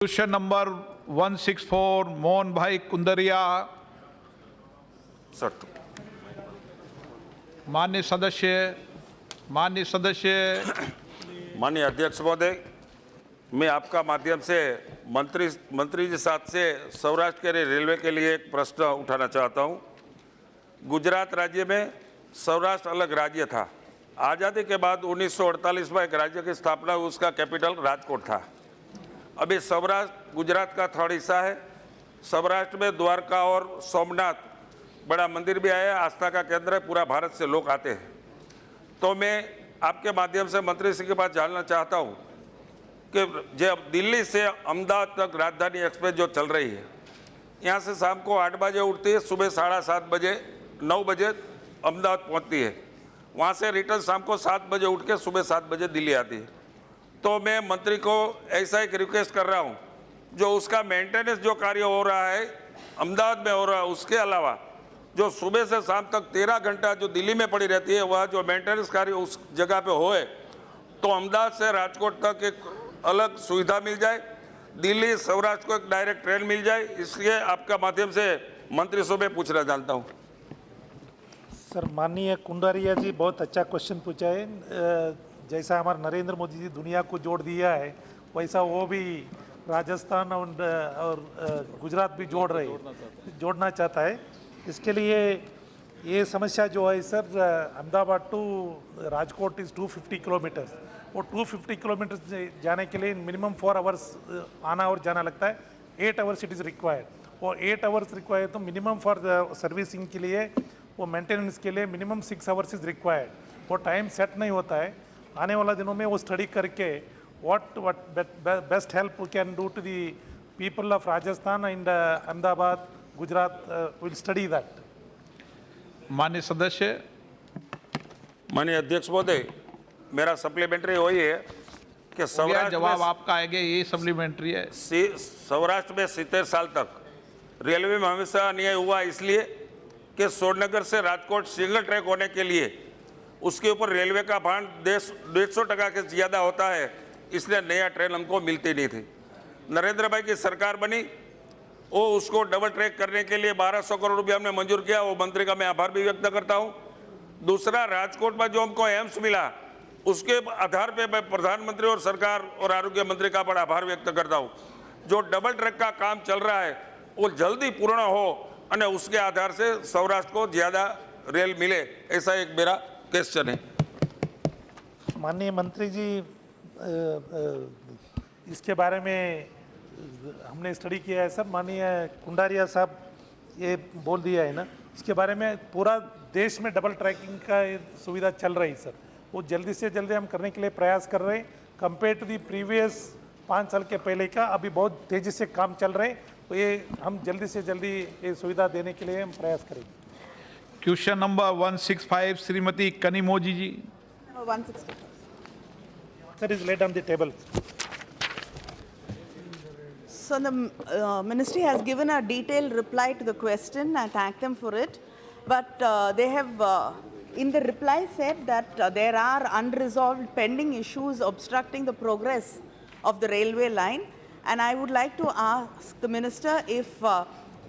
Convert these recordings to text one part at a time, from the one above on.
Question number 164 Mohan भाई Kundariya. Sir, माननीय सदस्य माननीय अध्यक्ष महोदय, मैं आपका माध्यम से मंत्री जी साथ से सौराष्ट्र के रेलवे के लिए एक प्रश्न उठाना चाहता हूं। गुजरात राज्य में सौराष्ट्र अलग राज्य था। आज़ादी के बाद 1948 में एक राज्य की स्थापना हुई, उसका कैपिटल राजकोट था। अभी सौराष्ट्र गुजरात का थर्ड हिस्सा है। सौराष्ट्र में द्वारका और सोमनाथ बड़ा मंदिर भी आया, आस्था का केंद्र है, पूरा भारत से लोग आते हैं। तो मैं आपके माध्यम से मंत्री श्री के पास जानना चाहता हूं कि जब दिल्ली से अहमदाबाद तक राजधानी एक्सप्रेस जो चल रही है, यहाँ से शाम को 8 बजे उठती है, सुबह 7:30 बजे 9 बजे अहमदाबाद पहुँचती है, वहाँ से रिटर्न शाम को 7 बजे उठ के सुबह 7 बजे दिल्ली आती है। तो मैं मंत्री को ऐसा एक रिक्वेस्ट कर रहा हूँ, जो उसका मेंटेनेंस जो कार्य हो रहा है अहमदाबाद में हो रहा है, उसके अलावा जो सुबह से शाम तक 13 घंटा जो दिल्ली में पड़ी रहती है, वह जो मेंटेनेंस कार्य उस जगह पे होए तो अहमदाबाद से राजकोट तक एक अलग सुविधा मिल जाए, दिल्ली सौराष्ट्र को एक डायरेक्ट ट्रेन मिल जाए। इसलिए आपका माध्यम से मंत्री से मैं पूछना चाहता हूँ। सर, माननीय कुंडारिया जी बहुत अच्छा क्वेश्चन पूछा है। जैसा हमारा नरेंद्र मोदी जी दुनिया को जोड़ दिया है, वैसा वो भी राजस्थान और गुजरात भी जोड़ना चाहता है। इसके लिए ये समस्या जो है sir, Ahmedabad to Rajkot is 250 kilometres. वो 250 किलोमीटर्स जाने के लिए मिनिमम 4 आवर्स आना और जाना लगता है। 8 आवर्स इट इज़ रिक्वायर्ड। और 8 आवर्स रिक्वायर्ड तो मिनिमम फॉर सर्विसिंग के लिए, वो मेंटेनेंस के लिए मिनिमम 6 आवर्स इज़ रिक्वायर्ड। वो टाइम सेट नहीं होता है। आने वाला दिनों में वो स्टडी करके what best help we can do to the people of Rajasthan and Ahmedabad, Gujarat, will study that. माननीय सदस्य। माननीय अध्यक्ष महोदय, मेरा सप्लीमेंट्री वही है कि सौराष्ट्र जवाब आपका आएगा, ये सप्लीमेंट्री है। सौराष्ट्र में 70 साल तक रेलवे में हमेशा अन्याय हुआ, इसलिए कि श्रीनगर से राजकोट सिंगल ट्रैक होने के लिए उसके ऊपर रेलवे का भार 150% के ज़्यादा होता है, इसलिए नया ट्रेन हमको मिलती नहीं थी। नरेंद्र भाई की सरकार बनी, वो उसको डबल ट्रैक करने के लिए 1200 करोड़ रुपया हमने मंजूर किया। वो मंत्री का मैं आभार भी व्यक्त करता हूँ। दूसरा, राजकोट में जो हमको एम्स मिला, उसके आधार पे मैं प्रधानमंत्री और सरकार और आरोग्य मंत्री का बड़ा आभार व्यक्त करता हूँ। जो डबल ट्रैक का काम चल रहा है वो जल्दी पूर्ण हो और उसके आधार से सौराष्ट्र को ज़्यादा रेल मिले, ऐसा एक मेरा क्वेश्चन है। माननीय मंत्री जी, इसके बारे में हमने स्टडी किया है सर। माननीय कुंडारिया साहब ये बोल दिया है ना, इसके बारे में पूरा देश में डबल ट्रैकिंग का सुविधा चल रही है सर। वो जल्दी से जल्दी हम करने के लिए प्रयास कर रहे हैं। कंपेयर टू दी प्रीवियस 5 साल के पहले का अभी बहुत तेज़ी से काम चल रहे हैं। तो ये हम जल्दी से जल्दी ये सुविधा देने के लिए हम प्रयास करेंगे। Question number 165 Shrimati Kanimozhi ji. 160. Sir, is laid on the table. So the ministry has given a detailed reply to the question. I thank them for it. But they have, in the reply, said that there are unresolved pending issues obstructing the progress of the railway line. And I would like to ask the minister if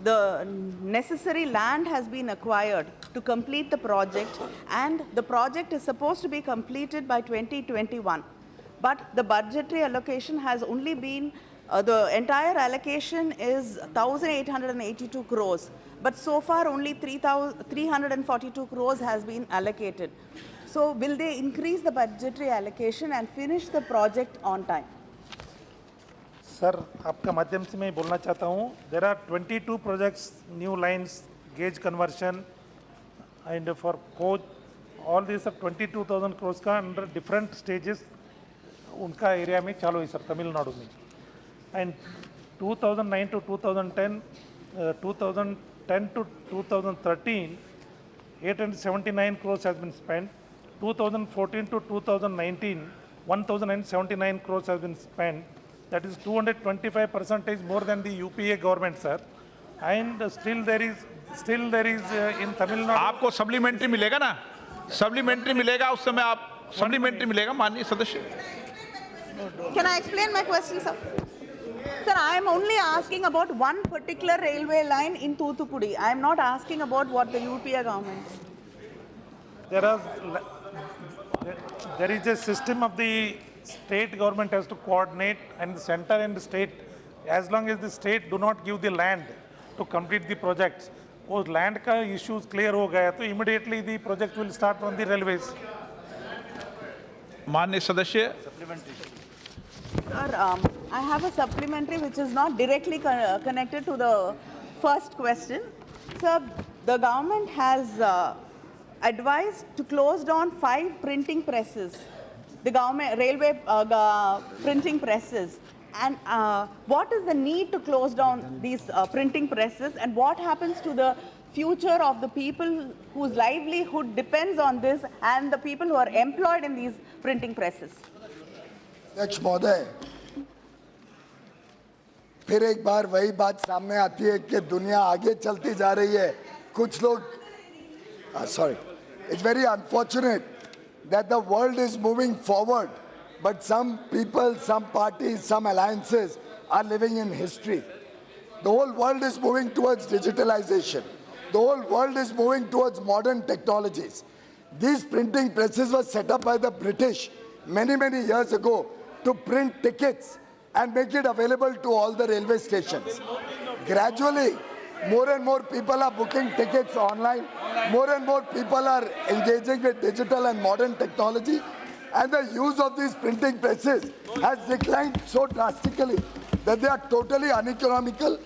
the necessary land has been acquired to complete the project, and the project is supposed to be completed by 2021. But the budgetary allocation has only been, the entire allocation is 1,882 crores. But so far only 342 crores has been allocated. So will they increase the budgetary allocation and finish the project on time? Sir, आपका माध्यम से मैं बोलना चाहता हूँ, there are 22 projects, new lines, gauge conversion and for coach, all this 22,000 crore का under different stages उनका area में चालू है सर, तमिलनाडु में। And 2009 to 2010, 2010 to 2013, 879 crores has been spent. 2014 to 2019, 1,079 crores has been spent. That is 225% more than the UPA government, sir. And still there is in Tamil Nadu. आपको supplementary मिलेगा ना, supplementary मिलेगा, उस समय आप सप्लीमेंट्री मिलेगा। माननीय सदस्य, Can I explain my question, sir? Sir, I am only asking about one particular railway line in Thoothukudi. I am not asking about what the UPA government. There is a system of the state government has to coordinate, and the center and the state, as long as the state do not give the land to complete the projects, वो land का issues clear हो गया तो immediately the project will start on the railways. माननीय सदस्य, Sir, I have a supplementary which is not directly connected to the first question. Sir, the government has advised to close down 5 printing presses, the government railway printing presses. And what is the need to close down these printing presses, and what happens to the future of the people whose livelihood depends on this and the people who are employed in these printing presses? अध्यक्ष महोदय, फिर एक बार वही बात सामने आती है कि दुनिया आगे चलती जा रही है. कुछ लोग sorry, it's very unfortunate that the world is moving forward, but some people, some parties, some alliances are living in history. The whole world is moving towards digitalization. The whole world is moving towards modern technologies. These printing presses were set up by the British many, many years ago to print tickets and make it available to all the railway stations. Gradually, more and more people are booking tickets online. More and more people are engaging with digital and modern technology. And the use of these printing presses has declined so drastically that they are totally uneconomical.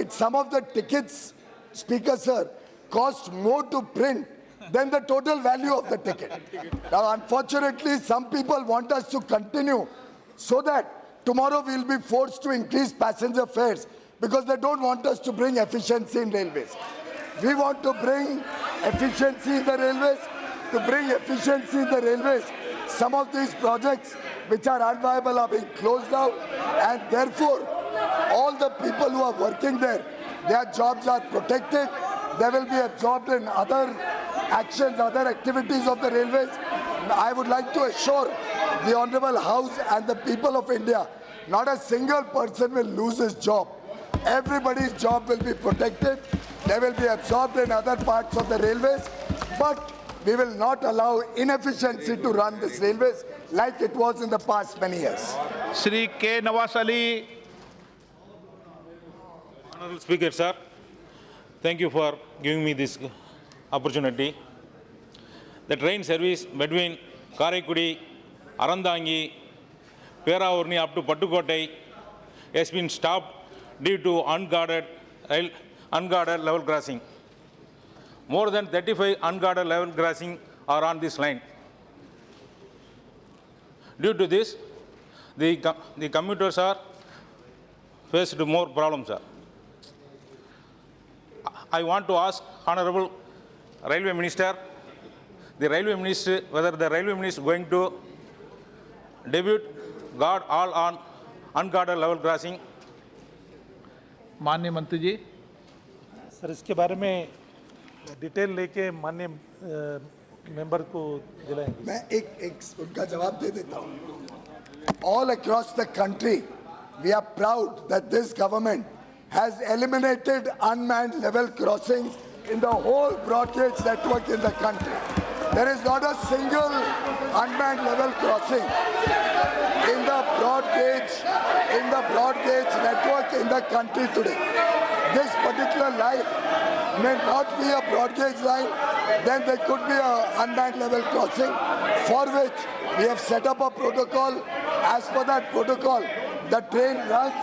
Some of the tickets, Speaker sir, cost more to print than the total value of the ticket. Now, unfortunately, some people want us to continue so that tomorrow we'll be forced to increase passenger fares because they don't want us to bring efficiency in railways. We want to bring efficiency in the railways. To bring efficiency in the railways, some of these projects which are unviable are being closed out, and therefore all the people who are working there, their jobs are protected. They will be absorbed in other actions, other activities of the railways. I would like to assure the Honorable House and the people of India, not a single person will lose his job. Everybody's job will be protected. They will be absorbed in other parts of the railways, but we will not allow inefficiency to run this railways like it was in the past many years. Shri के Nawaz Ali. Honorable Speaker, sir, thank you for giving me this opportunity. The train service between Karaikudi, Arandangi, Peraurni up to Pattukottai has been stopped due to unguarded level crossing. More than 35 unguarded level crossing are on this line. Due to this, the commuters are faced more problems, sir. I want to ask Honorable Railway Minister, whether the Railway Minister is going to debut guard all on unguarded level crossing. माननीय मंत्री जी. Sir, इसके बारे में detail लेके माननीय member को दिलाएंगे. मैं एक उनका जवाब दे देता हूँ. All across the country, we are proud that this government has eliminated unmanned level crossings in the whole broad gauge network in the country. There is not a single unmanned level crossing in the broad gauge network in the country today. This particular line may not be a broad gauge line, then there could be an unmanned level crossing, for which we have set up a protocol. As per that protocol, the train runs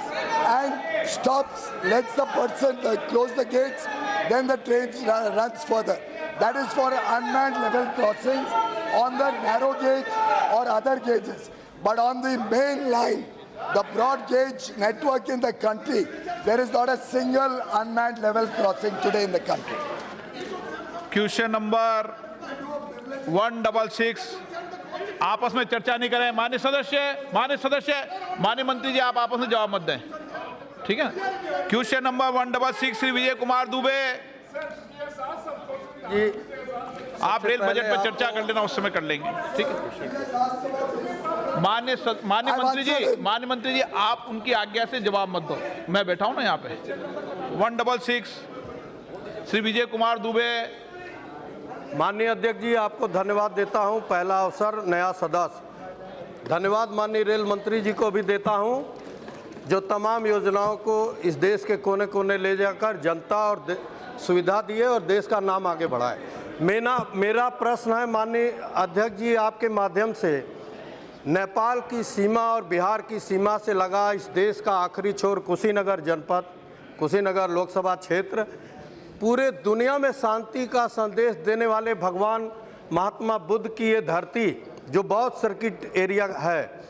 and stops, lets the person close the gates, then the train runs further. That is for unmanned level crossings on the narrow gauge or other gauges. But on the main line, the broad gauge network in the country, there is not a single unmanned level crossing today in the country. Question number 166. आपस में चर्चा नहीं करें. माननीय सदस्य, माननीय मंत्री जी, आप आपस में जवाब मत दें. ठीक है. Question number 166 Shri Vijay Kumar Dubey. आप रेल बजट पर चर्चा कर लेना, उस समय कर लेंगे. ठीक है. मान्य I've मंत्री जी, answered him. मान्य मंत्री जी, आप उनकी आज्ञा से जवाब मत दो। मैं बैठा हूं ना यहाँ पे। 166 श्री विजय कुमार दुबे। माननीय अध्यक्ष जी, आपको धन्यवाद देता हूं। पहला अवसर नया सदस्य। धन्यवाद माननीय रेल मंत्री जी को भी देता हूं, जो तमाम योजनाओं को इस देश के कोने कोने ले जाकर जनता और सुविधा दिए और देश का नाम आगे बढ़ाए। मेरा प्रश्न है माननीय अध्यक्ष जी, आपके माध्यम से नेपाल की सीमा और बिहार की सीमा से लगा इस देश का आखिरी छोर कुशीनगर जनपद, कुशीनगर लोकसभा क्षेत्र, पूरे दुनिया में शांति का संदेश देने वाले भगवान महात्मा बुद्ध की ये धरती, जो बहुत सर्किट एरिया है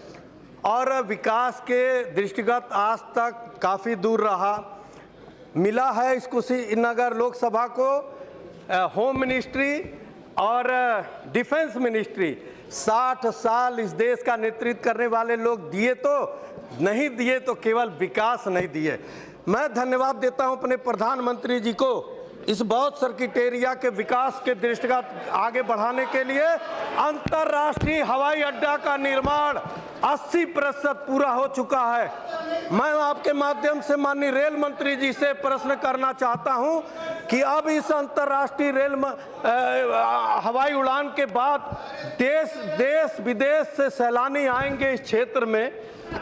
और विकास के दृष्टिगत आज तक काफ़ी दूर रहा, मिला है इस कुशीनगर लोकसभा को होम मिनिस्ट्री और डिफेंस मिनिस्ट्री। 60 साल इस देश का नेतृत्व करने वाले लोग दिए तो नहीं दिए तो केवल विकास नहीं दिए। मैं धन्यवाद देता हूं अपने प्रधानमंत्री जी को इस बहुत सर्किट एरिया के विकास के दृष्टिगत आगे बढ़ाने के लिए। अंतर्राष्ट्रीय हवाई अड्डा का निर्माण 80% पूरा हो चुका है। मैं आपके माध्यम से माननीय रेल मंत्री जी से प्रश्न करना चाहता हूं कि अब इस अंतर्राष्ट्रीय हवाई उड़ान के बाद देश विदेश से सैलानी आएंगे इस क्षेत्र में,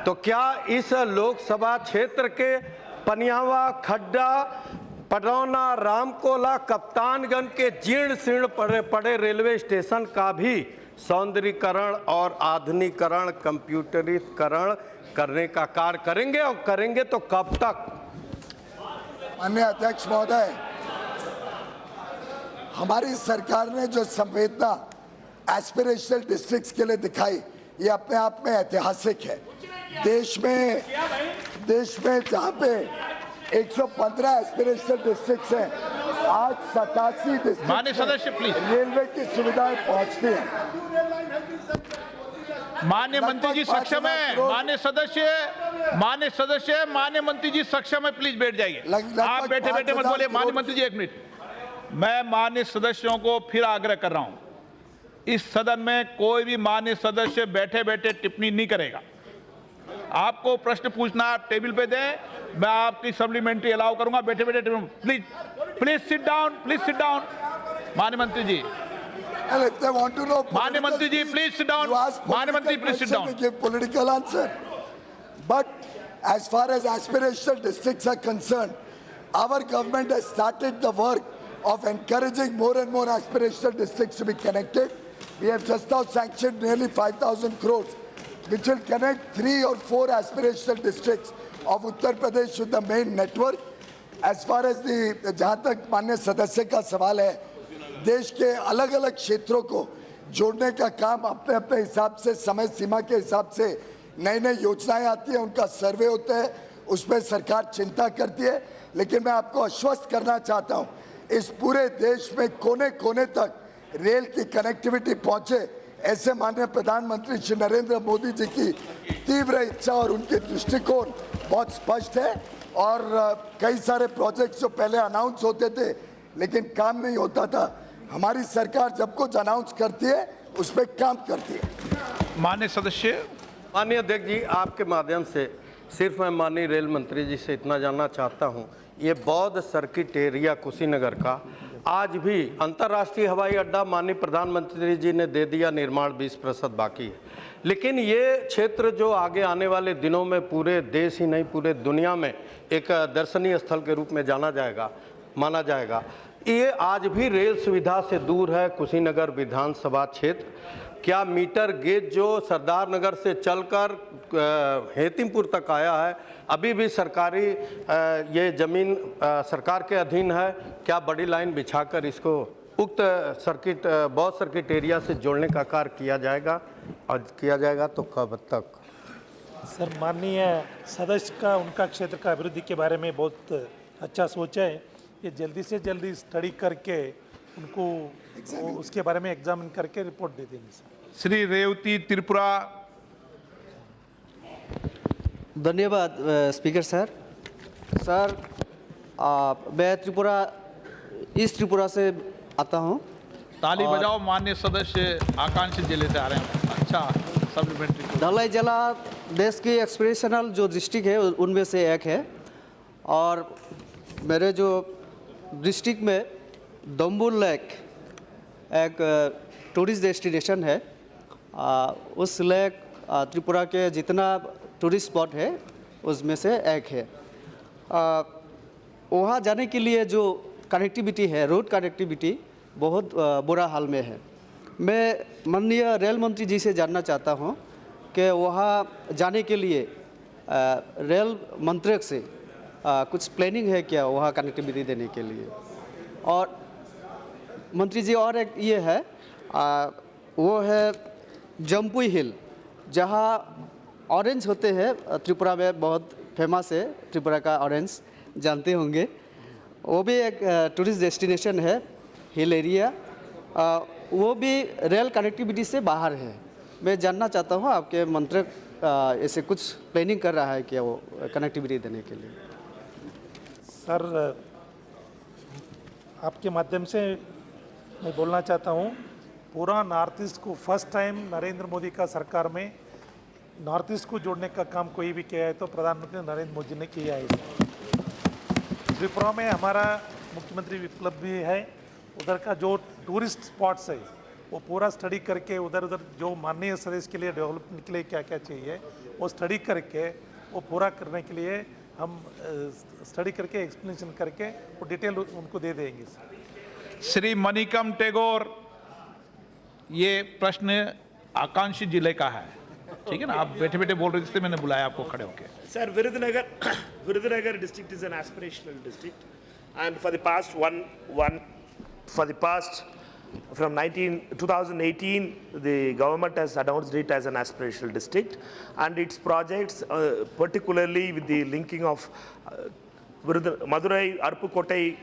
तो क्या इस लोकसभा क्षेत्र के पनियावा, खड्डा, पडरौना, रामकोला, कप्तानगंज के जीर्ण शीर्ण पड़े रेलवे स्टेशन का भी सौंदर्यीकरण और आधुनिकीकरण, कंप्यूटरीकरण करने का कार्य करेंगे, और करेंगे तो कब तक? माननीय अध्यक्ष महोदय, हमारी सरकार ने जो संवेदना एस्पिरेशनल डिस्ट्रिक्ट्स के लिए दिखाई, ये अपने आप में ऐतिहासिक है। देश में जहाँ पे 115 एस्पिरेशनल डिस्ट्रिक्ट्स हैं, आज 87 डिस्ट्रिक्ट माननीय सदस्य प्लीज। रेलवे की सुविधाएं पहुंचती हैं। मान्य मंत्री जी सक्षम है। मान्य सदस्य, मान्य मंत्री जी सक्षम है, प्लीज बैठ जाइए। आप बैठे बैठे मत बोलिए। मान्य मंत्री जी 1 मिनट। मैं मान्य सदस्यों को फिर आग्रह कर रहा हूं, इस सदन में कोई भी मान्य सदस्य बैठे बैठे टिप्पणी नहीं करेगा। आपको प्रश्न पूछना आप टेबल पे दें, मैं आपकी सप्लीमेंट्री अलाउ करूंगा। बैठे बैठे प्लीज सिट डाउन। मान्य मंत्री जी, And if they want to know मान्य मंत्री ji please sit down. you ask मान्य मंत्री please sit political down. question, we give political answer. But as far as aspirational districts are concerned, our government has started the work of encouraging more and more aspirational districts to be connected. We have just now sanctioned nearly 5,000 crores, which will connect 3 or 4 aspirational districts of Uttar Pradesh with the main network. As far as जहाँ तक माननीय सदस्य का सवाल है, देश के अलग अलग क्षेत्रों को जोड़ने का काम अपने अपने हिसाब से, समय सीमा के हिसाब से नई नई योजनाएं आती हैं, उनका सर्वे होता है, उसमें सरकार चिंता करती है। लेकिन मैं आपको आश्वस्त करना चाहता हूं, इस पूरे देश में कोने कोने तक रेल की कनेक्टिविटी पहुंचे, ऐसे माननीय प्रधानमंत्री श्री नरेंद्र मोदी जी की तीव्र इच्छा और उनके दृष्टिकोण बहुत स्पष्ट है। और कई सारे प्रोजेक्ट्स जो पहले अनाउंस होते थे लेकिन काम नहीं होता था, हमारी सरकार जब कुछ अनाउंस करती है उस पर काम करती है। माननीय सदस्य। माननीय अध्यक्ष जी, आपके माध्यम से सिर्फ मैं माननीय रेल मंत्री जी से इतना जानना चाहता हूं, ये बौद्ध सर्किट एरिया कुशीनगर का आज भी अंतर्राष्ट्रीय हवाई अड्डा माननीय प्रधानमंत्री जी ने दे दिया, निर्माण 20% बाकी है, लेकिन ये क्षेत्र जो आगे आने वाले दिनों में पूरे देश ही नहीं पूरे दुनिया में एक दर्शनीय स्थल के रूप में माना जाएगा, ये आज भी रेल सुविधा से दूर है कुशीनगर विधानसभा क्षेत्र। क्या मीटर गेज जो सरदार नगर से चलकर हेतिमपुर तक आया है, अभी भी सरकारी ये ज़मीन सरकार के अधीन है? क्या बड़ी लाइन बिछाकर इसको उक्त बौद्ध सर्किट एरिया से जोड़ने का कार्य किया जाएगा, और किया जाएगा तो कब तक? सर, माननीय सदस्य का उनका क्षेत्र का अभिवृद्धि के बारे में बहुत अच्छा सोचा है। ये जल्दी से जल्दी स्टडी करके उनको उसके बारे में एग्जामिन करके रिपोर्ट दे देंगे सर। श्री रेवती त्रिपुरा। धन्यवाद स्पीकर सर। सर, मैं ईस्ट त्रिपुरा से आता हूँ। ताली बजाओ, माननीय सदस्य आकांक्षी जिले से आ रहे हैं। अच्छा, सप्लीमेंट्री। धलाई जिला देश की एक्सप्रेशनल जो डिस्ट्रिक्ट है उनमें से एक है और मेरे जो डिस्ट्रिक्ट में दम्बुल लेक एक टूरिस्ट डेस्टिनेशन है। उस लेक त्रिपुरा के जितना टूरिस्ट स्पॉट है उसमें से एक है। वहाँ जाने के लिए जो कनेक्टिविटी है, रोड कनेक्टिविटी बहुत बुरा हाल में है। मैं माननीय रेल मंत्री जी से जानना चाहता हूँ कि वहाँ जाने के लिए रेल मंत्रालय से कुछ प्लानिंग है क्या वहाँ कनेक्टिविटी देने के लिए। और मंत्री जी और एक ये है वो है जम्पुई हिल, जहाँ ऑरेंज होते हैं। त्रिपुरा में बहुत फेमस है, त्रिपुरा का ऑरेंज जानते होंगे। वो भी एक टूरिस्ट डेस्टिनेशन है, हिल एरिया। वो भी रेल कनेक्टिविटी से बाहर है। मैं जानना चाहता हूँ आपके मंत्रालय ऐसे कुछ प्लानिंग कर रहा है क्या वो कनेक्टिविटी देने के लिए। सर, आपके माध्यम से मैं बोलना चाहता हूँ, पूरा नॉर्थ ईस्ट को फर्स्ट टाइम नरेंद्र मोदी का सरकार में नॉर्थ ईस्ट को जोड़ने का काम कोई भी किया है तो प्रधानमंत्री नरेंद्र मोदी ने किया है। त्रिपुरा में हमारा मुख्यमंत्री विप्लव भी है। उधर का जो टूरिस्ट स्पॉट्स है वो पूरा स्टडी करके उधर जो माननीय सदस्य के लिए डेवलपमेंट के लिए क्या क्या चाहिए वो स्टडी करके वो पूरा करने के लिए हम स्टडी करके एक्सप्लेनेशन करके वो डिटेल उनको दे देंगे। श्री मणिकम टेगोर, ये प्रश्न आकांक्षी जिले का है, ठीक है ना। आप बैठे बैठे बोल रहे थे, मैंने बुलाया आपको खड़े होके। Sir, Virudunagar district is an aspirational district, and for the past from 2018, the government has announced it as an aspirational district, and its projects, particularly with the linking of Madurai, Arpukotai,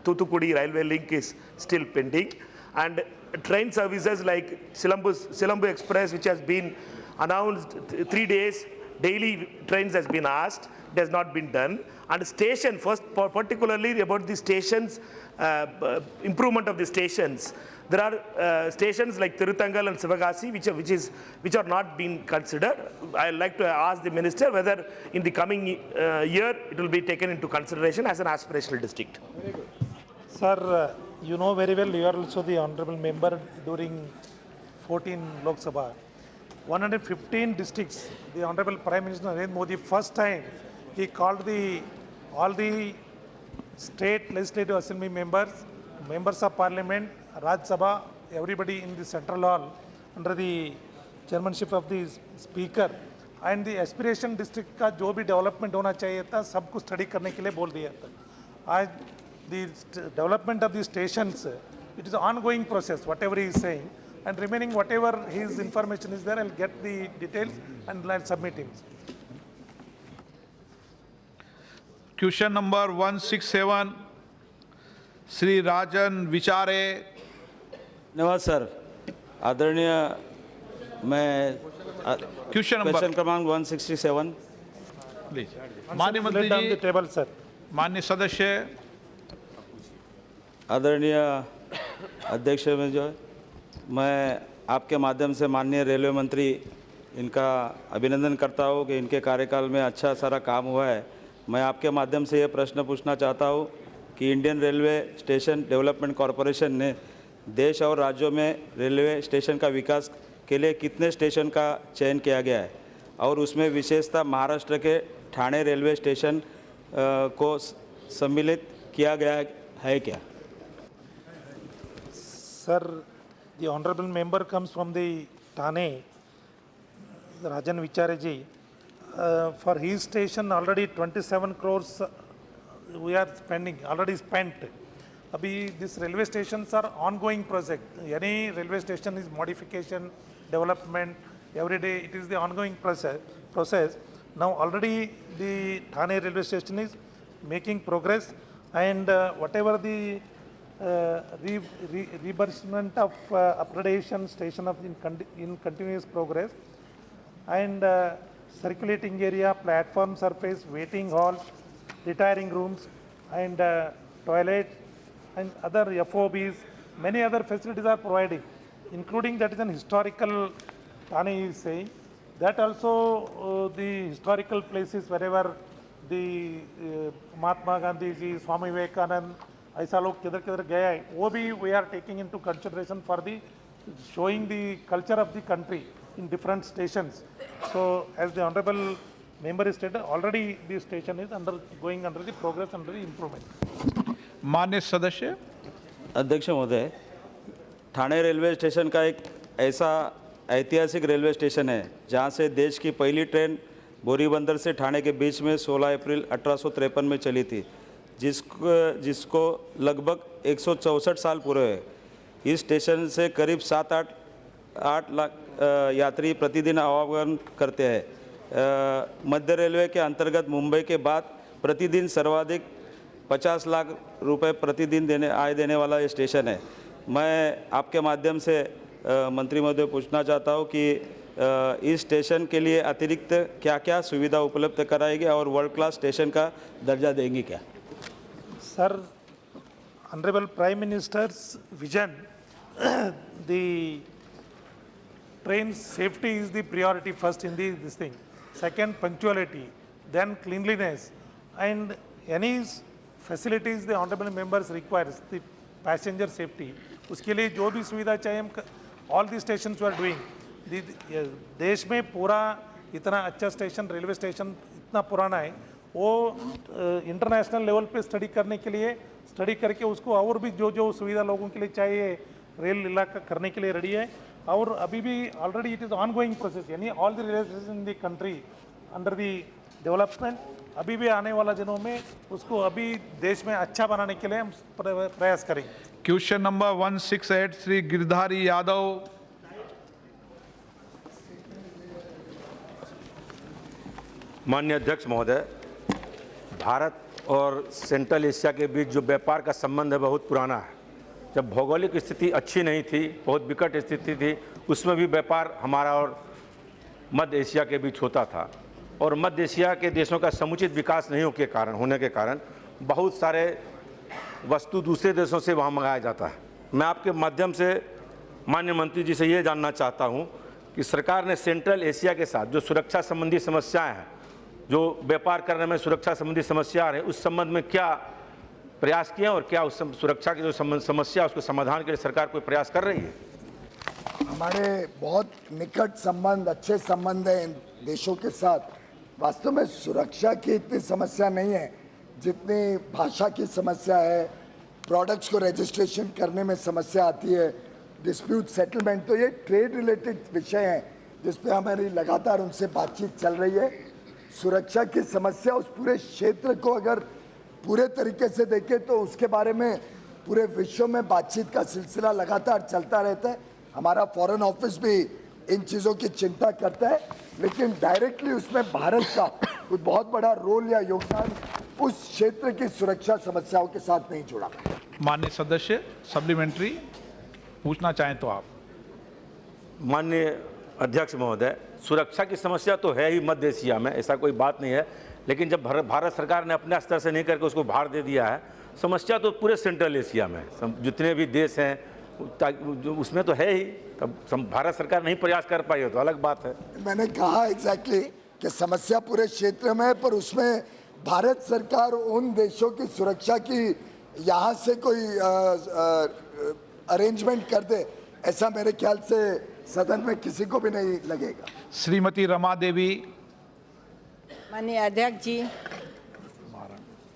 Thuthukudi railway link is still pending, and train services like Silambu Express, which has been announced 3 days, daily trains has been asked, it has not been done. And station, first particularly about the stations, improvement of the stations. There are stations like Tirutangal and Sivagasi which are not being considered. I would like to ask the minister whether in the coming year it will be taken into consideration as an aspirational district. Sir, you know very well, you are also the honorable member during 14 Lok Sabha. 115 districts, the Honorable Prime Minister Narendra Modi, first time he called all the state legislative assembly members, members of parliament, Raj Sabha, everybody in the central hall under the chairmanship of the speaker, and the aspiration district का जो भी development होना चाहिए था सबको study करने के लिए बोल दिया था। आज the development of the stations, it is an ongoing process, whatever he is saying, and remaining whatever his information is there, I'll get the details and I'll submit him. Question number 167, Shri Rajan Vichare. धन्यवाद sir. आदरणीय, मैं question क्रमांक 167। Please माननीय मंत्री जी, table sir. माननीय सदस्य। आदरणीय अध्यक्ष में जो है, मैं आपके माध्यम से माननीय रेलवे मंत्री इनका अभिनंदन करता हूँ कि इनके कार्यकाल में अच्छा सारा काम हुआ है। मैं आपके माध्यम से ये प्रश्न पूछना चाहता हूँ कि Indian railway station development corporation ने देश और राज्यों में रेलवे स्टेशन का विकास के लिए कितने स्टेशन का चयन किया गया है, और उसमें विशेषतः महाराष्ट्र के ठाणे रेलवे स्टेशन को सम्मिलित किया गया है क्या? Sir, the honorable member comes from the Thane, Rajan Vichareji. For his station, already 27 crores we are spending, already spent. Abhi, these railway stations are ongoing project. Any railway station is modification, development, every day it is the ongoing process. Now already the Thane railway station is making progress, and whatever the reimbursement of upgradation station of in continuous progress, and circulating area, platform surface, waiting halls, retiring rooms, and toilet, and other FOBs, many other facilities are providing, including that is an historical Thane is saying. That also the historical places wherever the Mahatma Gandhi ji, Swami Vivekanand, ऐसा लोग किधर किधर गया है, वो भी we are taking into consideration for the showing the culture of the country in different stations. So as the honorable member is stated, already the station is going under the progress, under the improvement. माननीय सदस्य। अध्यक्ष महोदय, Thane railway station का एक ऐसा ऐतिहासिक railway station है जहां से देश की पहली ट्रेन बोरीबंदर से ठाणे के बीच में 16 अप्रैल 1853 में चली थी, जिसको लगभग 164 साल पूरे हुए। इस स्टेशन से करीब 7-8 लाख यात्री प्रतिदिन आवागमन करते हैं। मध्य रेलवे के अंतर्गत मुंबई के बाद प्रतिदिन सर्वाधिक 50 लाख रुपए प्रतिदिन आय देने वाला ये स्टेशन है। मैं आपके माध्यम से मंत्री महोदय पूछना चाहता हूँ कि इस स्टेशन के लिए अतिरिक्त क्या क्या सुविधा उपलब्ध कराएगी और वर्ल्ड क्लास स्टेशन का दर्जा देंगी क्या? Sir, Honorable Prime Minister's vision, the train safety is the priority first in this thing. Second, punctuality, then cleanliness, and any facilities the honorable members requires, the passenger safety. उसके लिए जो भी सुविधा चाहिए हम all the stations were doing. देश में पूरा इतना अच्छा स्टेशन, रेलवे स्टेशन इतना पुराना है, वो इंटरनेशनल लेवल पे स्टडी करने के लिए स्टडी करके उसको और भी जो जो सुविधा लोगों के लिए चाहिए रेल इलाका करने के लिए रेडी है। और अभी भी already it is ongoing process, यानी all the railway station in the country under the development. अभी भी आने वाला दिनों में उसको अभी देश में अच्छा बनाने के लिए हम प्रयास करेंगे। Question number 168 Shri Girdhari Yadav. माननीय अध्यक्ष महोदय, भारत और सेंट्रल एशिया के बीच जो व्यापार का संबंध है बहुत पुराना है। जब भौगोलिक स्थिति अच्छी नहीं थी, बहुत विकट स्थिति थी, उसमें भी व्यापार हमारा और मध्य एशिया के बीच होता था। और मध्य एशिया के देशों का समुचित विकास नहीं होने के कारण बहुत सारे वस्तु दूसरे देशों से वहाँ मंगाया जाता है। मैं आपके माध्यम से माननीय मंत्री जी से ये जानना चाहता हूँ कि सरकार ने सेंट्रल एशिया के साथ जो सुरक्षा संबंधी समस्याएं हैं, जो व्यापार करने में सुरक्षा संबंधी समस्या है, उस संबंध में क्या प्रयास किए और क्या उस सुरक्षा की जो समस्या उसको समाधान के लिए सरकार कोई प्रयास कर रही है? हमारे बहुत निकट संबंध, अच्छे संबंध हैं इन देशों के साथ। वास्तव में सुरक्षा की इतनी समस्या नहीं है जितनी भाषा की समस्या है, प्रोडक्ट्स को रजिस्ट्रेशन करने में समस्या आती है, डिस्प्यूट सेटलमेंट। तो ये ट्रेड रिलेटेड विषय हैं जिस पे हमारी लगातार उनसे बातचीत चल रही है। सुरक्षा की समस्या उस पूरे क्षेत्र को अगर पूरे तरीके से देखें तो उसके बारे में पूरे विश्व में बातचीत का सिलसिला लगातार चलता रहता है। हमारा फॉरेन ऑफिस भी इन चीज़ों की चिंता करता है, लेकिन डायरेक्टली उसमें भारत का कुछ बहुत बड़ा रोल या योगदान उस क्षेत्र की सुरक्षा समस्याओं के साथ नहीं जुड़ा। माननीय सदस्य सप्लीमेंट्री पूछना चाहें तो आप। माननीय अध्यक्ष महोदय, सुरक्षा की समस्या तो है ही मध्य एशिया में, ऐसा कोई बात नहीं है, लेकिन जब भारत सरकार ने अपने स्तर से नहीं करके उसको भार दे दिया है, समस्या तो पूरे सेंट्रल एशिया में जितने भी देश हैं उसमें तो है ही। तब भारत सरकार नहीं प्रयास कर पाई हो तो अलग बात है। मैंने कहा एग्जैक्टली कि समस्या पूरे क्षेत्र में है, पर उसमें भारत सरकार उन देशों की सुरक्षा की यहाँ से कोई अरेंजमेंट कर दे, ऐसा मेरे ख्याल से सदन में किसी को भी नहीं लगेगा। श्रीमती रमा देवी। माननीय अध्यक्ष जी,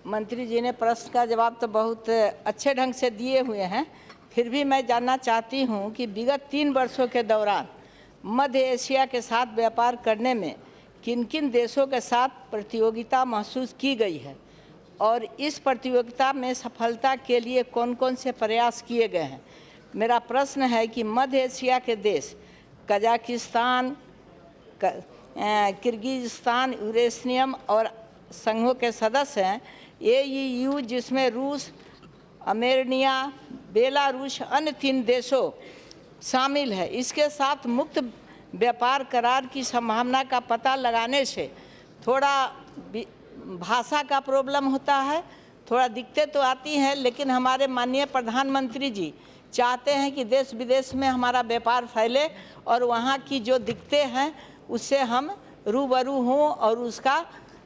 मंत्री जी ने प्रश्न का जवाब तो बहुत अच्छे ढंग से दिए हुए हैं, फिर भी मैं जानना चाहती हूं कि विगत 3 वर्षों के दौरान मध्य एशिया के साथ व्यापार करने में किन किन देशों के साथ प्रतियोगिता महसूस की गई है और इस प्रतियोगिता में सफलता के लिए कौन कौन से प्रयास किए गए हैं। मेरा प्रश्न है कि मध्य एशिया के देश कजाकिस्तान, किर्गिज़स्तान, यूरेशियन और संघों के सदस्य हैं। AEU जिसमें रूस, अर्मेनिया, बेलारूस अन्य 3 देशों शामिल है, इसके साथ मुक्त व्यापार करार की संभावना का पता लगाने से थोड़ा भाषा का प्रॉब्लम होता है, थोड़ा दिक्कतें तो आती हैं, लेकिन हमारे माननीय प्रधानमंत्री जी चाहते हैं कि देश विदेश में हमारा व्यापार फैले और वहाँ की जो दिक्कतें हैं उससे हम रूबरू हों और उसका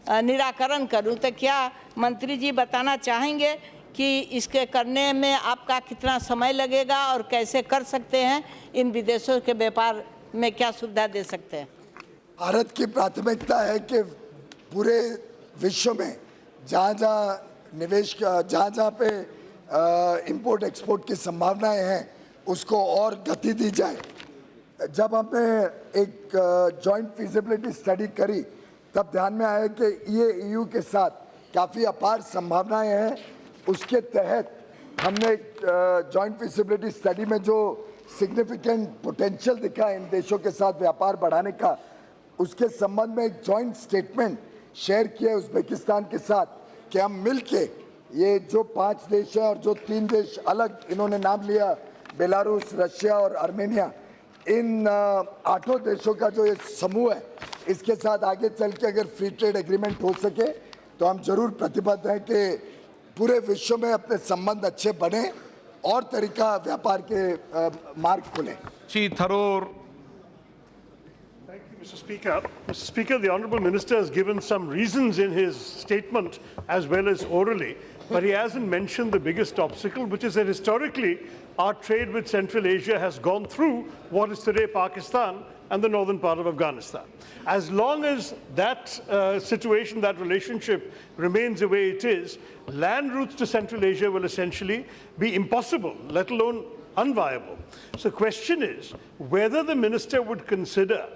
निराकरण करूं। तो क्या मंत्री जी बताना चाहेंगे कि इसके करने में आपका कितना समय लगेगा और कैसे कर सकते हैं, इन विदेशों के व्यापार में क्या सुविधा दे सकते हैं? भारत की प्राथमिकता है कि पूरे विश्व में जहाँ जहाँ निवेश जहाँ जहाँ पे इंपोर्ट एक्सपोर्ट की संभावनाएं हैं उसको और गति दी जाए। जब हमने एक जॉइंट फिजिबिलिटी स्टडी करी तब ध्यान में आया कि ये EU के साथ काफ़ी अपार संभावनाएं हैं। उसके तहत हमने जॉइंट फिजिबिलिटी स्टडी में जो सिग्निफिकेंट पोटेंशियल दिखा इन देशों के साथ व्यापार बढ़ाने का, उसके संबंध में एक जॉइंट स्टेटमेंट शेयर किया उज़्बेकिस्तान के साथ कि हम मिलके ये जो 5 देश हैं और जो 3 देश अलग इन्होंने नाम लिया, बेलारूस, रशिया और आर्मेनिया, इन 8 देशों का जो ये समूह है, इसके साथ आगे चल के अगर फ्री ट्रेड एग्रीमेंट हो सके तो हम जरूर प्रतिबद्ध हैं कि पूरे विश्व में अपने संबंध अच्छे बने और तरीका व्यापार के मार्ग खुले। Shri Tharoor. Thank you, Mr. Speaker. Mr. Speaker, the Honourable Minister has given some reasons in his statement as well as orally, but he hasn't mentioned the biggest obstacle, which is that historically our trade with Central Asia has gone through what is today Pakistan and the northern part of Afghanistan. As long as that situation, that relationship remains the way it is, land routes to Central Asia will essentially be impossible, let alone unviable. So the question is whether the minister would consider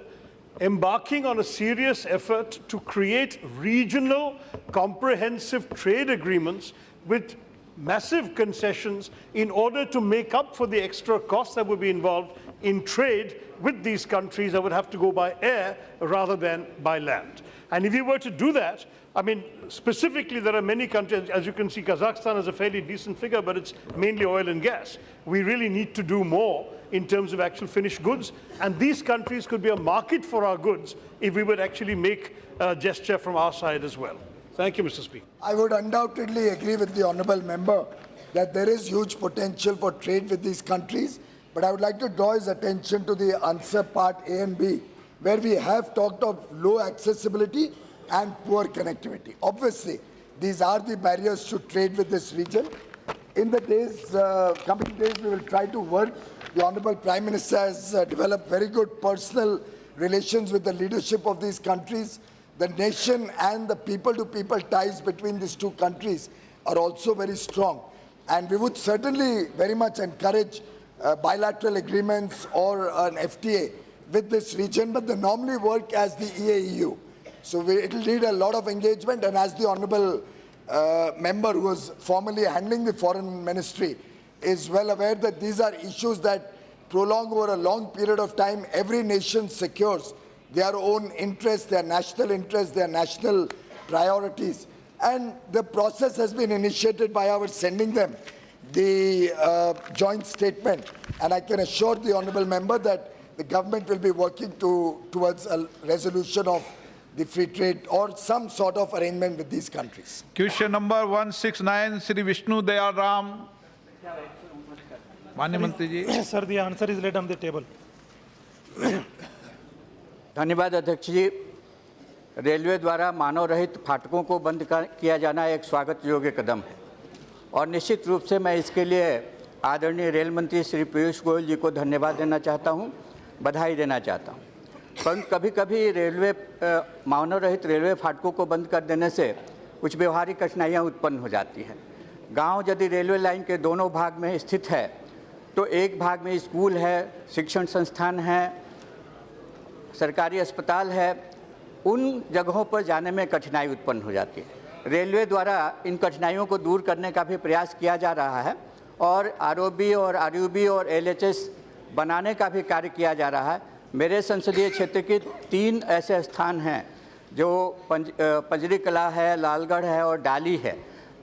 embarking on a serious effort to create regional comprehensive trade agreements with massive concessions in order to make up for the extra costs that would be involved in trade with these countries that would have to go by air rather than by land. And if you were to do that, I mean, specifically, there are many countries, as you can see, Kazakhstan is a fairly decent figure, but it's mainly oil and gas. We really need to do more in terms of actual finished goods, and these countries could be a market for our goods if we would actually make a gesture from our side as well. Thank you, Mr. Speaker. I would undoubtedly agree with the honourable member that there is huge potential for trade with these countries, but I would like to draw his attention to the answer part A and B, where we have talked of low accessibility and poor connectivity. Obviously, these are the barriers to trade with this region. In the days, coming days, we will try to work. The Honourable Prime Minister has developed very good personal relations with the leadership of these countries. The nation and the people-to-people ties between these two countries are also very strong. And we would certainly very much encourage bilateral agreements or an FTA with this region, but they normally work as the EAEU. So it will need a lot of engagement, and as the honourable member who was formerly handling the foreign ministry is well aware that these are issues that prolong over a long period of time. Every nation secures their own interests, their national interests, their national priorities. And the process has been initiated by our sending them the joint statement. And I can assure the honourable member that the government will be working towards a resolution of the free trade or some sort of arrangement with these countries. Question number 169, Shri Vishnu Dayal Ram. माननीय मंत्री जी. Sir, the answer is laid on the table. धन्यवाद अध्यक्ष जी. Railway द्वारा मानव रहित फाटकों को बंद किया जाना एक स्वागत योग्य कदम है और निश्चित रूप से मैं इसके लिए आदरणीय रेल मंत्री श्री पीयूष गोयल जी को धन्यवाद देना चाहता हूं, बधाई देना चाहता हूं। परंतु कभी कभी रेलवे मानव रहित रेलवे फाटकों को बंद कर देने से कुछ व्यवहारिक कठिनाइयाँ उत्पन्न हो जाती हैं। गांव यदि रेलवे लाइन के दोनों भाग में स्थित है तो एक भाग में स्कूल है, शिक्षण संस्थान है, सरकारी अस्पताल है, उन जगहों पर जाने में कठिनाई उत्पन्न हो जाती है। रेलवे द्वारा इन कठिनाइयों को दूर करने का भी प्रयास किया जा रहा है और आरओबी और आरयूबी और एलएचएस बनाने का भी कार्य किया जा रहा है। मेरे संसदीय क्षेत्र के 3 ऐसे स्थान हैं जो पंजरी कला है, लालगढ़ है और डाली है,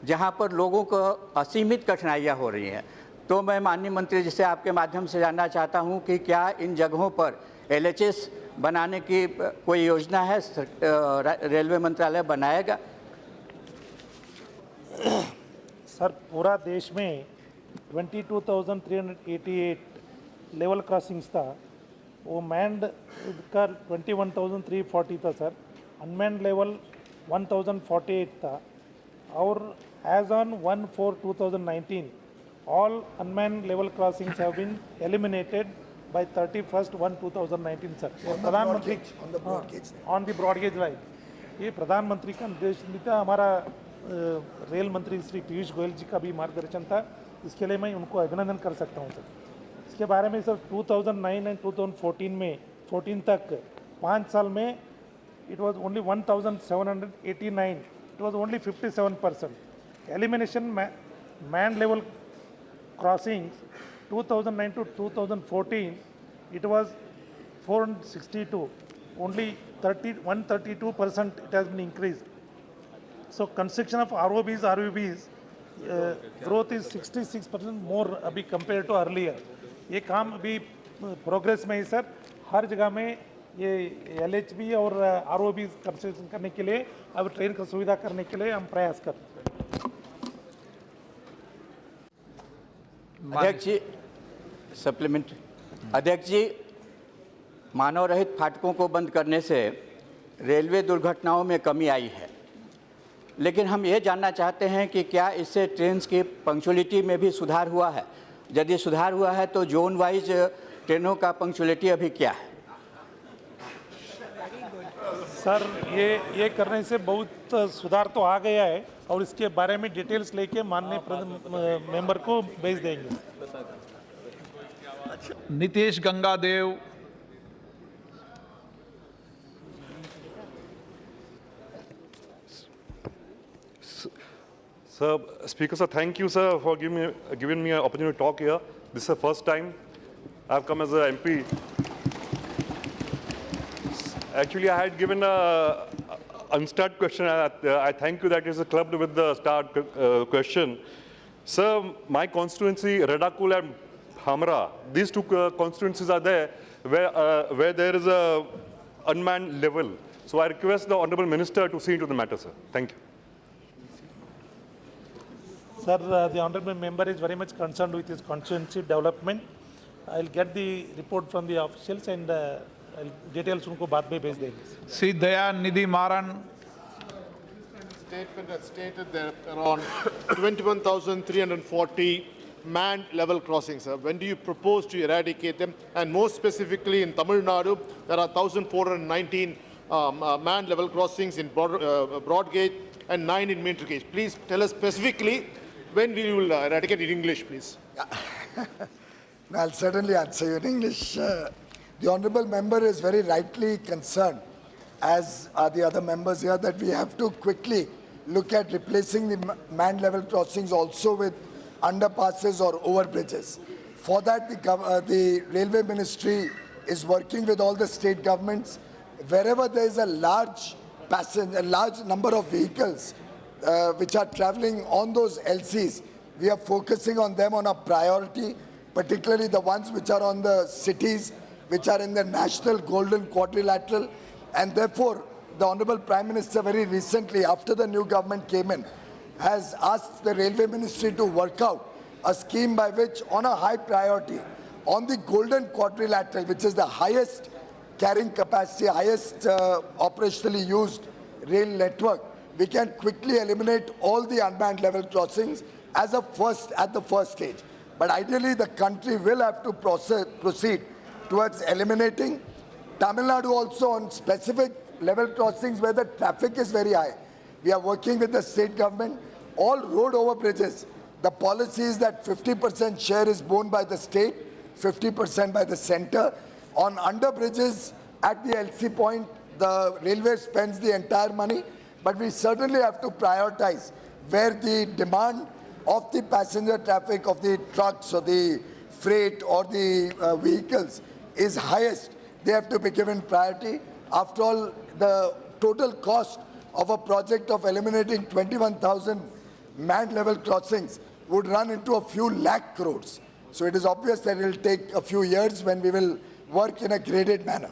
जहां पर लोगों को असीमित कठिनाइयां हो रही हैं। तो मैं माननीय मंत्री जी से आपके माध्यम से जानना चाहता हूं कि क्या इन जगहों पर एलएचएस बनाने की कोई योजना है, रेलवे मंत्रालय बनाएगा? सर, पूरा देश में 22,388 लेवल क्रॉसिंग्स था, वो मैंड का 21,340 था सर, अनमैंड लेवल 1,048 था, और as on 1/4/2019 all unmanned level crossings have been eliminated by 31/1/2019 sir. प्रधानमंत्री on the broad gauge line, ये प्रधानमंत्री का निर्देश था, हमारा रेल मंत्री श्री पीयूष गोयल जी का भी मार्गदर्शन था, इसके लिए मैं उनको अभिनंदन कर सकता हूँ सर। इसके बारे में सर 2009 एंड 2014 तक 5 साल में it was only 1,789, it was only 57%. Elimination manned level crossings 2009 to 2014, it was 462, only 132% it has been increased. So construction of ROBs growth is 66% more अभी compared to earlier. ये काम अभी प्रोग्रेस में है sir, हर जगह में ये LHB और ROBs कंस्ट्रक्शन करने के लिए, अब ट्रेन का सुविधा करने के लिए हम प्रयास कर रहे हैं। अध्यक्ष जी, सप्लीमेंट। अध्यक्ष जी, मानव रहित फाटकों को बंद करने से रेलवे दुर्घटनाओं में कमी आई है, लेकिन हम ये जानना चाहते हैं कि क्या इससे ट्रेन की पंक्चुअलिटी में भी सुधार हुआ है? यदि सुधार हुआ है तो जोन वाइज ट्रेनों का पंक्चुअलिटी अभी क्या है? सर ये करने से बहुत सुधार तो आ गया है, और इसके बारे में डिटेल्स लेके माननीय मेंबर को भेज देंगे। Nitish Gangadev. Sir, Speaker sir, thank you sir for giving me an opportunity to talk here. This is the first time I've come as an MP. Actually, I had given a unstart question. I thank you that it's clubbed with the start question. Sir, my constituency, Redakul and Hamra, these two constituencies are there where there is a unmanned level. So I request the Honorable Minister to see into the matter, sir. Thank you. Sir, the honorable member is very much concerned with his constituency development. I'll get the report from the officials and details उनको बाद में भेज देंगे। Shri Dayanidhi Maran. Statement that stated there are around 21,340 manned level crossings. When do you propose to eradicate them? And more specifically in Tamil Nadu, there are 1,419 manned level crossings in broad gauge and 9 in meter gauge. Please tell us specifically when will you eradicate in English, please? I'll certainly answer you in English. The honorable member is very rightly concerned, as are the other members here, that we have to quickly look at replacing the manned level crossings also with underpasses or overbridges. For that, the Railway Ministry is working with all the state governments. Wherever there is a large number of vehicles which are traveling on those LCs, we are focusing on them on a priority, particularly the ones which are on the cities, which are in the national golden quadrilateral. And therefore, the Honorable Prime Minister very recently, after the new government came in, has asked the Railway Ministry to work out a scheme by which, on a high priority, on the golden quadrilateral, which is the highest carrying capacity, highest operationally used rail network, we can quickly eliminate all the unmanned level crossings at the first stage. But ideally, the country will have to proceed towards eliminating. Tamil Nadu also on specific level crossings where the traffic is very high. We are working with the state government. All road overbridges, the policy is that 50% share is borne by the state, 50% by the center. On underbridges at the LC point, the railway spends the entire money, but we certainly have to prioritize where the demand of the passenger traffic, of the trucks or the freight or the vehicles is highest. They have to be given priority. After all, the total cost of a project of eliminating 21,000 manned level crossings would run into a few lakh crores. So it is obvious that it will take a few years when we will work in a graded manner.